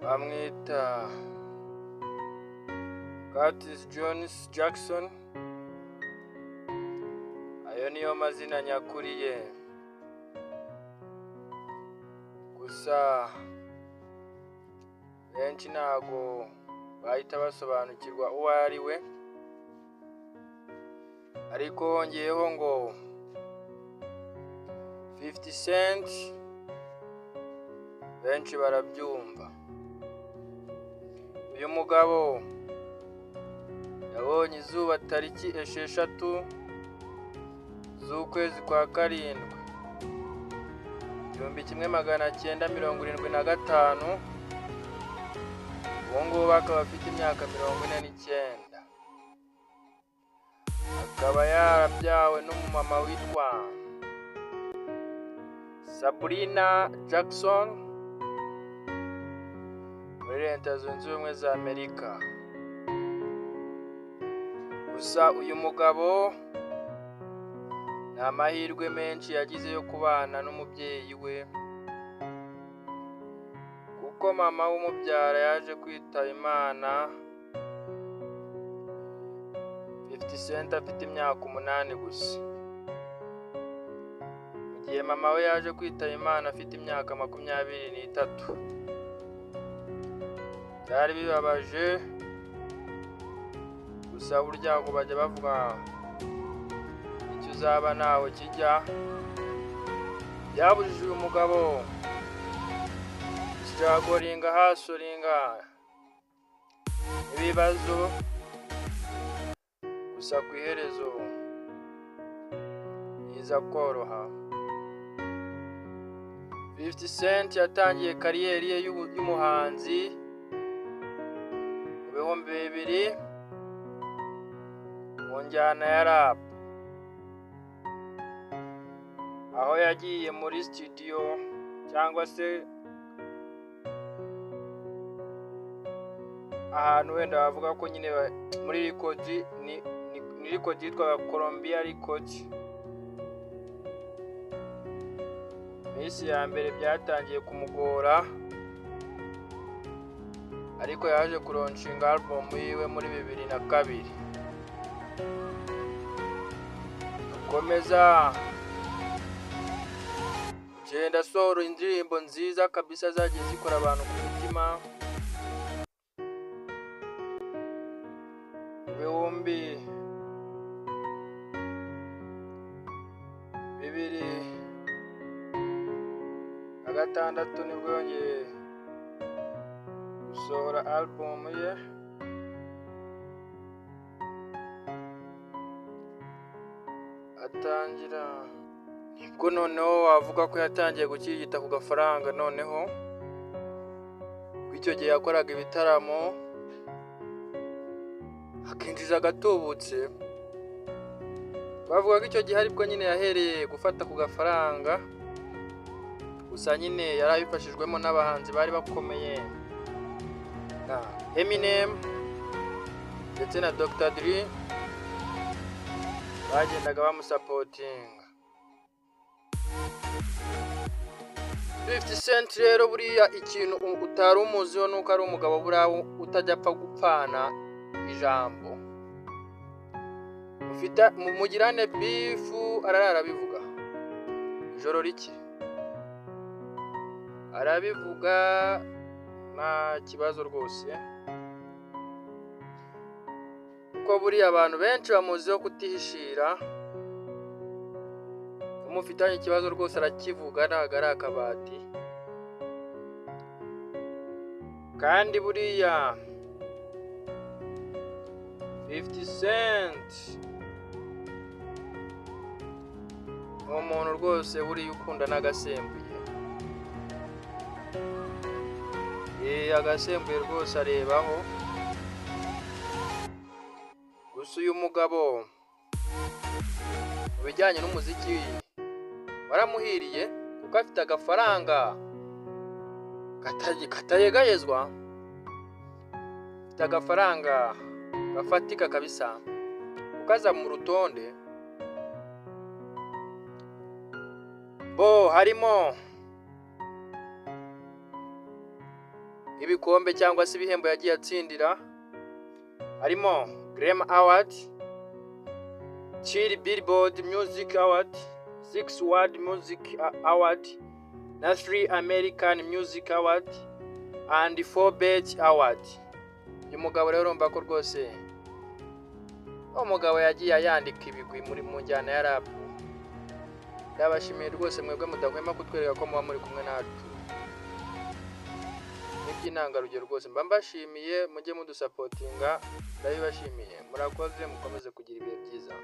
bamwita Curtis Jones Jackson. Ayo niyo mazina nyakuri ye, gusa benshi ntago bahita basobanukirwa uwo ari we, ariko hongeyeho ngo 50 Cent benshi barabyumva. Uyu mugabo yabonye izuba tariki 6 z'ukwezi kwa karindwi 1975. Ubu ngubu akaba afite imyaka 49. Akaba yarabyawe n'umumama witwa Sabrina Jackson muri Leta Zunze Ubumwe za Amerika. Gusa uyu mugabo nta mahirwe menshi yagize yo kubana n'umubyeyi we, kuko mama w'umubyara yaje kwitaba Imana 50 Cent afite imyaka 8 gusa, mu gihe mama we yaje kwitaba Imana afite imyaka 23. Byari bibabaje, gusa burya ngo bajya bavuga icyo uzaba nawe kijya. Byabujije uyu mugabo gustragoringa hasoringa ibibazo, gusa ku iherezo yiza koroha. 50 Cent yatangiye kariyeri ye y'umuhanzi mu bihumbi 2000 mu njyana ya rap, aho yagiye muri studio cyangwa se ahantu wenda bavuga ko nyine muri record ni record yitwa Columbia Record. Minsi ya mbere byatangiye kumugora, ariko yaje kuronshinga album yiwe muri 2002. Komeza genda soro indirimbo nziza kabisa zagiye zikora abantu ku mutima. Ibihumbi 2006 nibwo yongeye gusohora album ye atangira, nibwo noneho wavuga ko yatangiye gukirigita ku gafaranga. Noneho icyo gihe yakoraga ibitaramo akinjiza agatubutse, bavuga ko icyo gihe aribwo nyine yahereye gufata ku gafaranga. Gusa nyine yarabifashijwemo n'abahanzi bari bakomeye na Eminem ndetse na Dr. Dre, bagendaga bamusapotinga. 50 Cent rero buriya ikintu utari umuziho nuko ari umugabo buriya utajya apfa gupfana ijambo. Mugirane bifu ararara bivuga ijoro rike, arabivuga nta kibazo rwose, kuko buriya abantu benshi bamuziho kutihishira. Umufitanye ikibazo rwose arakivuga, ntago ari akabati. Kandi buriya 50 Cent ni umuntu rwose buriya ukunda n'agasembuye. Agasembuye rwose arebaho. Gusa uyu mugabo mu bijyanye n'umuziki waramuhiriye, kuko afite agafaranga katayegayezwa, afite agafaranga gafatika kabisa, ukaza mu rutonde harimo ibikombe cyangwa se ibihembo yagiye atsindira, harimo Grammy Award, Chill Billboard Music Award, 6 World Music Award, na 3 American Music Award and 4 BET Award. Uyu mugabo rero urumva ko rwose umugabo yagiye yandika ibigwi mu njyana ya rap. Ndabashimiye rwose mwebwe mudahwema kutwereka ko muba muri kumwe nacu. N'iby'intangarugero rwose mba mbashimiye, mujye mudusapotinga, ndabibashimiye. Murakoze, mukomeze kugira ibihe byiza.